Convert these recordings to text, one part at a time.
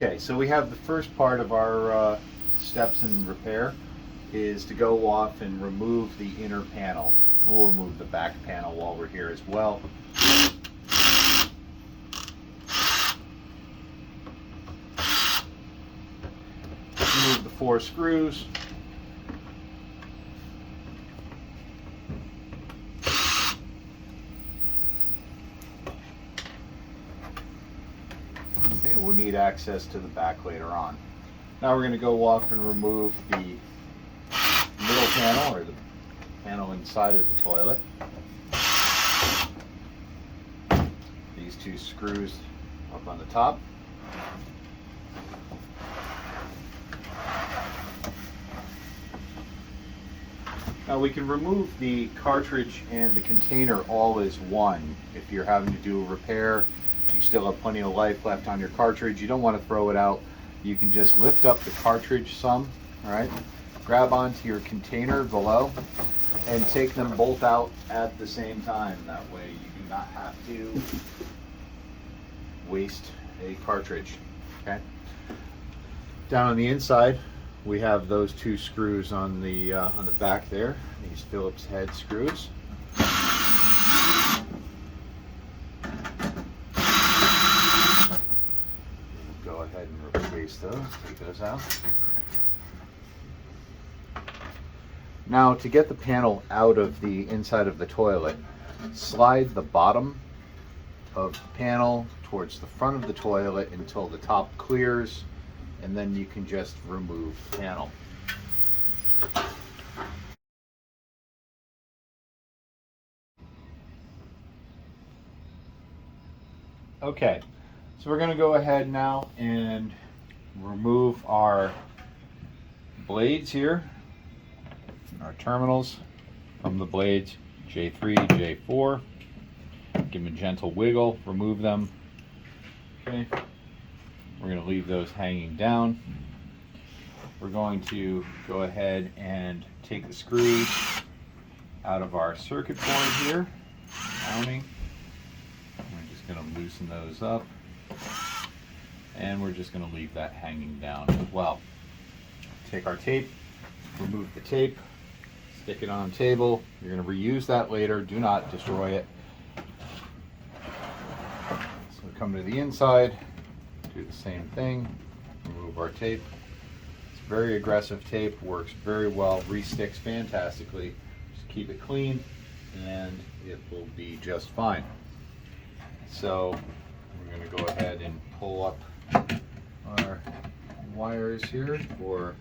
Okay, so we have the first part of our steps in repair is to go off and remove the inner panel. We'll remove the back panel while we're here as well. Remove the 4 screws. Okay, we'll need access to the back later on. Now we're going to go off and remove the middle panel, or the panel inside of the toilet. These 2 screws up on the top. Now we can remove the cartridge and the container all as one. If you're having to do a repair, you still have plenty of life left on your cartridge, you don't want to throw it out, you can just lift up the cartridge some, all right? Grab onto your container below and take them both out at the same time. That way you do not have to waste a cartridge, okay? Down on the inside, we have those 2 screws on the back there, these Phillips head screws. Go ahead and replace those, take those out. Now to get the panel out of the inside of the toilet, slide the bottom of the panel towards the front of the toilet until the top clears, and then you can just remove the panel. Okay, so we're going to go ahead now and remove our blades here, our terminals from the blades, J3, J4. Give them a gentle wiggle, remove them. Okay. We're going to leave those hanging down. We're going to go ahead and take the screws out of our circuit board here, mounting. We're just going to loosen those up, and we're just going to leave that hanging down as well. Take our tape, remove the tape, stick it on a table. You're going to reuse that later. Do not destroy it. So we come to the inside. Do the same thing, remove our tape. It's very aggressive tape, works very well, re-sticks fantastically. Just keep it clean and it will be just fine. So we're going to go ahead and pull up our wires here for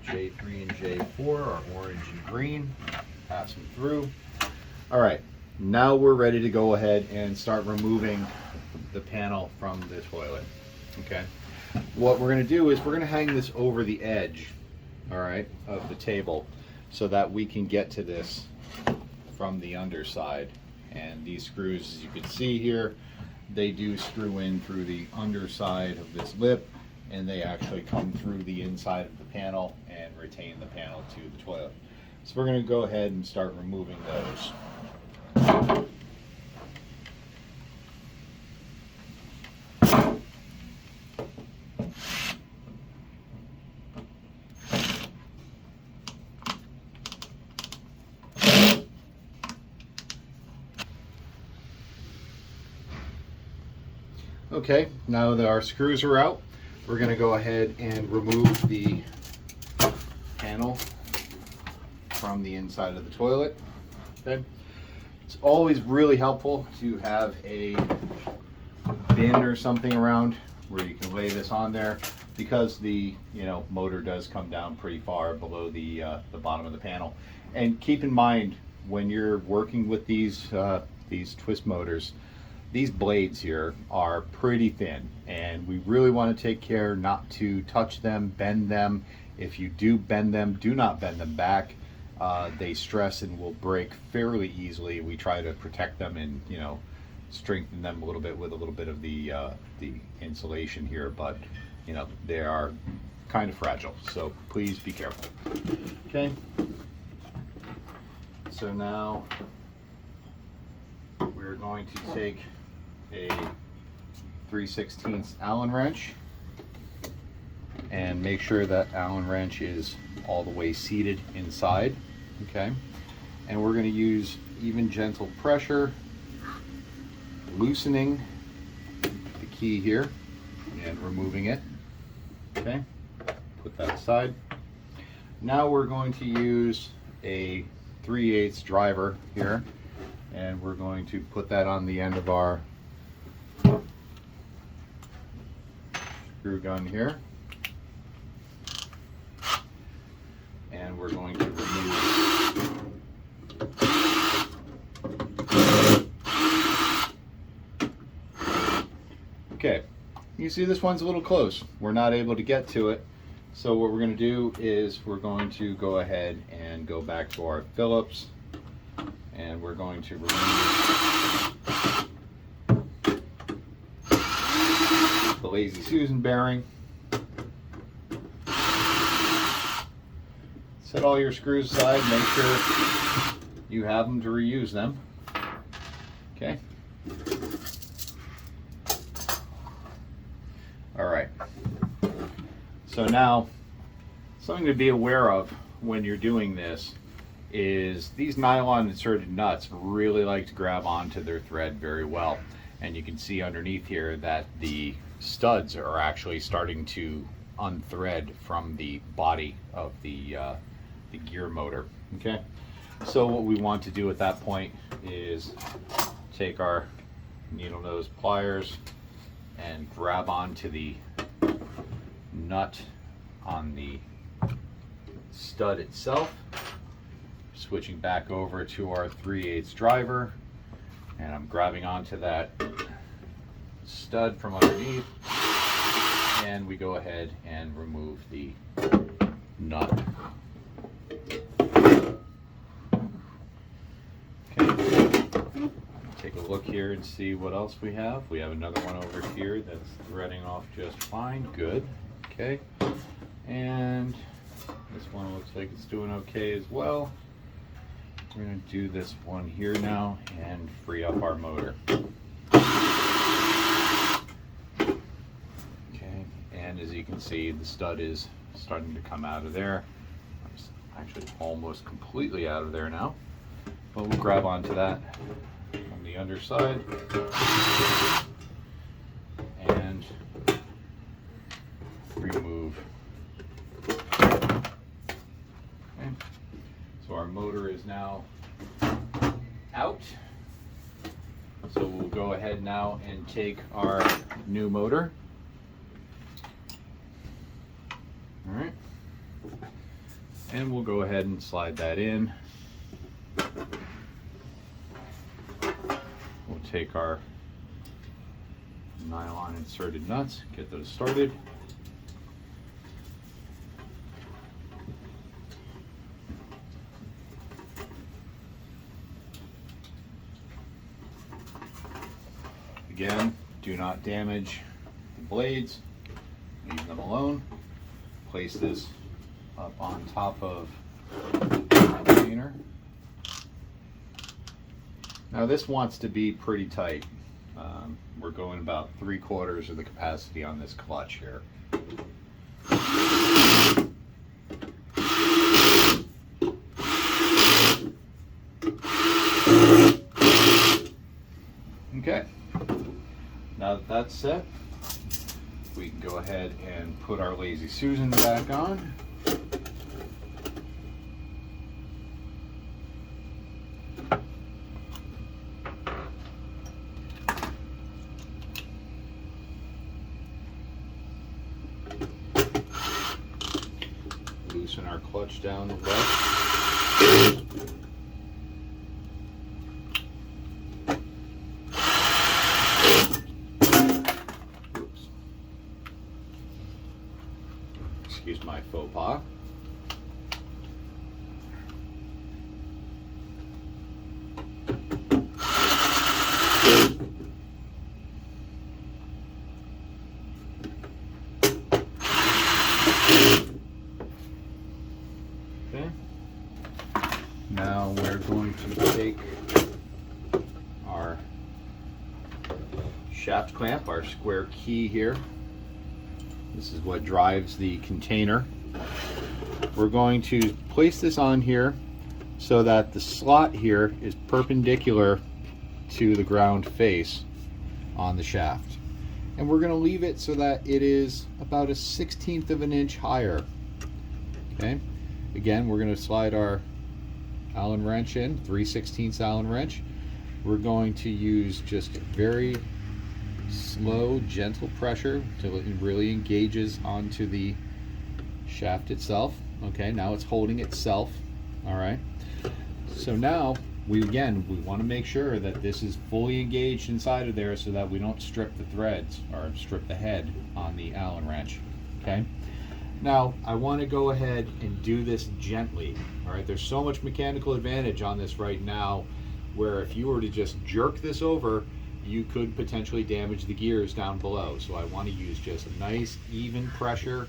J3 and J4, our orange and green. Pass them through. All right, now we're ready to go ahead and start removing the panel from the toilet. Okay, what we're going to do is we're going to hang this over the edge, all right, of the table, so that we can get to this from the underside. And these screws, as you can see here, they do screw in through the underside of this lip, and they actually come through the inside of the panel and retain the panel to the toilet. So we're going to go ahead and start removing those. Okay, now that our screws are out, we're going to go ahead and remove the panel from the inside of the toilet. Okay, it's always really helpful to have a bin or something around where you can lay this on there, because the motor does come down pretty far below the bottom of the panel. And keep in mind, when you're working with these twist motors, these blades here are pretty thin, and we really want to take care not to touch them, bend them. If you do bend them, do not bend them back. They stress and will break fairly easily. We try to protect them and strengthen them a little bit with a little bit of the insulation here, but they are kind of fragile, so please be careful. Okay, so now we're going to take a 3/16 Allen wrench, and make sure that Allen wrench is all the way seated inside. Okay, and we're going to use even gentle pressure, loosening the key here and removing it. Okay, put that aside. Now we're going to use a 3/8 driver here, and we're going to put that on the end of our screw gun here, and we're going to remove. Okay, you see this one's a little close. We're not able to get to it. So what we're going to do is we're going to go ahead and go back to our Phillips, and we're going to remove the Lazy Susan bearing. Set all your screws aside, make sure you have them to reuse them. Okay. All right. So now, something to be aware of when you're doing this is these nylon inserted nuts really like to grab onto their thread very well. And you can see underneath here that the studs are actually starting to unthread from the body of the gear motor. Okay, so what we want to do at that point is take our needle nose pliers and grab onto the nut on the stud itself, switching back over to our 3/8 driver, and I'm grabbing onto that stud from underneath, and we go ahead and remove the nut. Okay, take a look here and see what else we have. We have another one over here that's threading off just fine. Good. Okay, and this one looks like it's doing okay as well. We're going to do this one here now and free up our motor. Okay, and as you can see, the stud is starting to come out of there. It's actually almost completely out of there now, but we'll grab onto that on the underside and remove. Okay. So our motor is now out. So we'll go ahead now and take our new motor. All right. And we'll go ahead and slide that in. We'll take our nylon inserted nuts, get those started. Again, do not damage the blades, leave them alone. Place this up on top of the container. Now this wants to be pretty tight. We're going about 3/4 of the capacity on this clutch here. Okay. Now that that's set, we can go ahead and put our Lazy Susan back on. Loosen our clutch down the left. Excuse my faux pas. Okay. Now we're going to take our shaft clamp, our square key here, This is what drives the container. We're going to place this on here so that the slot here is perpendicular to the ground face on the shaft. And we're going to leave it so that it is about 1/16 of an inch higher. Okay. Again, we're going to slide our Allen wrench in, 3/16 Allen wrench. We're going to use just very slow, gentle pressure till it really engages onto the shaft itself. Okay, now it's holding itself. All right. So now we want to make sure that this is fully engaged inside of there so that we don't strip the threads or strip the head on the Allen wrench. Okay. Now I want to go ahead and do this gently. All right. There's so much mechanical advantage on this right now, where if you were to just jerk this over, you could potentially damage the gears down below. So I want to use just a nice even pressure,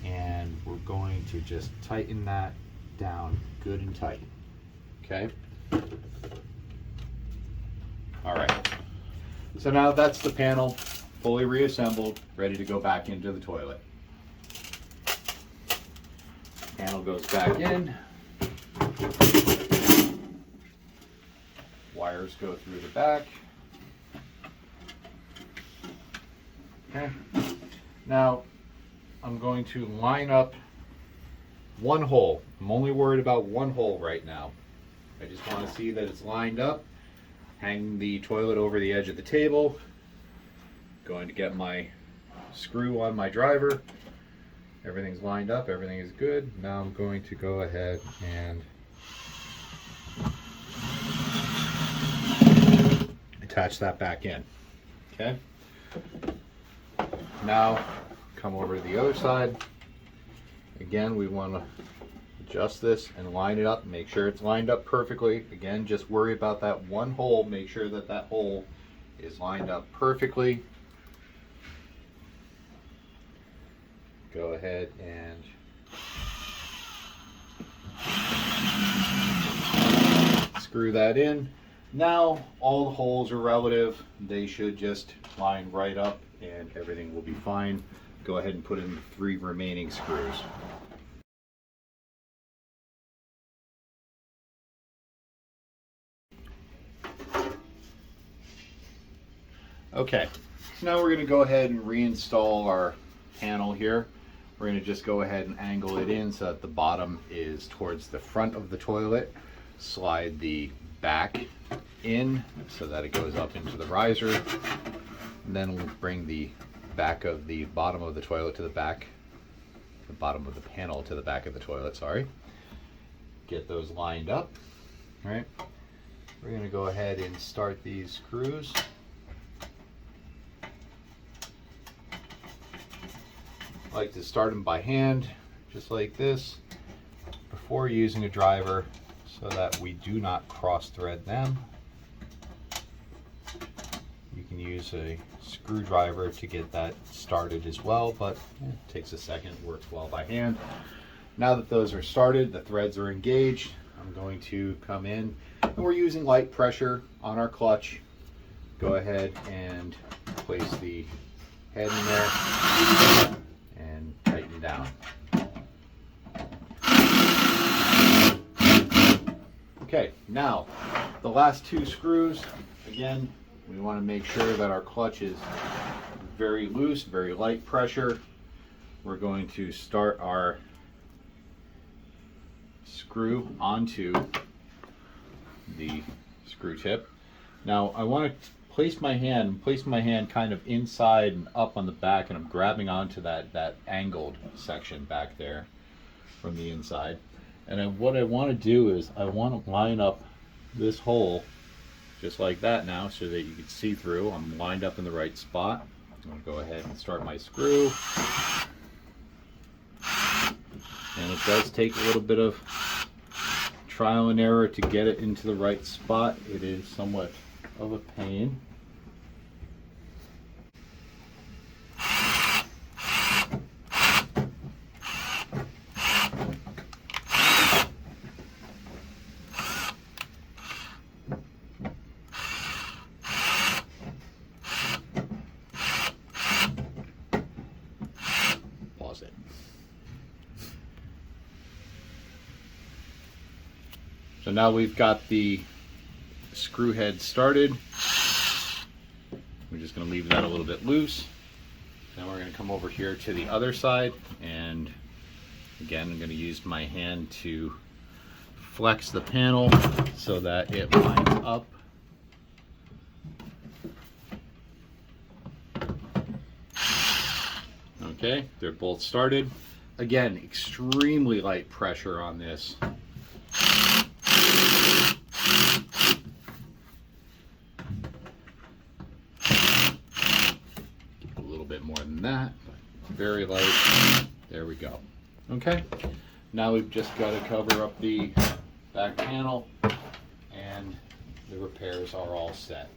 and we're going to just tighten that down good and tight. Okay. All right. So now that's the panel fully reassembled, ready to go back into the toilet. Panel goes back in. Wires go through the back. Okay. Now I'm going to line up one hole. I'm only worried about one hole right now. I just want to see that it's lined up. Hang the toilet over the edge of the table. Going to get my screw on my driver. Everything's lined up, everything is good. Now I'm going to go ahead and attach that back in. Okay. Now come over to the other side. Again, we want to adjust this and line it up, make sure it's lined up perfectly. Again, just worry about that one hole, make sure that that hole is lined up perfectly. Go ahead and screw that in. Now all the holes are relative. They should just line right up and everything will be fine. Go ahead and put in the 3 remaining screws. Okay, so now we're going to go ahead and reinstall our panel here. We're going to just go ahead and angle it in so that the bottom is towards the front of the toilet. Slide the back in so that it goes up into the riser. And then we'll bring the back of the bottom of the toilet to the back, the bottom of the panel to the back of the toilet, sorry. Get those lined up. All right. We're going to go ahead and start these screws. I like to start them by hand, just like this, before using a driver so that we do not cross thread them. You can use a screwdriver to get that started as well, but it takes a second, works well by hand. Now that those are started, the threads are engaged, I'm going to come in, and we're using light pressure on our clutch. Go ahead and place the head in there and tighten down. Okay, now the last 2 screws, again, we want to make sure that our clutch is very loose, very light pressure. We're going to start our screw onto the screw tip. Now I want to place my hand kind of inside and up on the back, and I'm grabbing onto that angled section back there from the inside. And then what I want to do is I want to line up this hole just like that now so that you can see through. I'm lined up in the right spot. I'm going to go ahead and start my screw. And it does take a little bit of trial and error to get it into the right spot. It is somewhat of a pain. now we've got the screw head started. We're just going to leave that a little bit loose. Now we're going to come over here to the other side, and again I'm going to use my hand to flex the panel so that it lines up. Okay, they're both started. Again, extremely light pressure on this. A little bit more than that, but very light. There we go. Okay, now we've just got to cover up the back panel and the repairs are all set.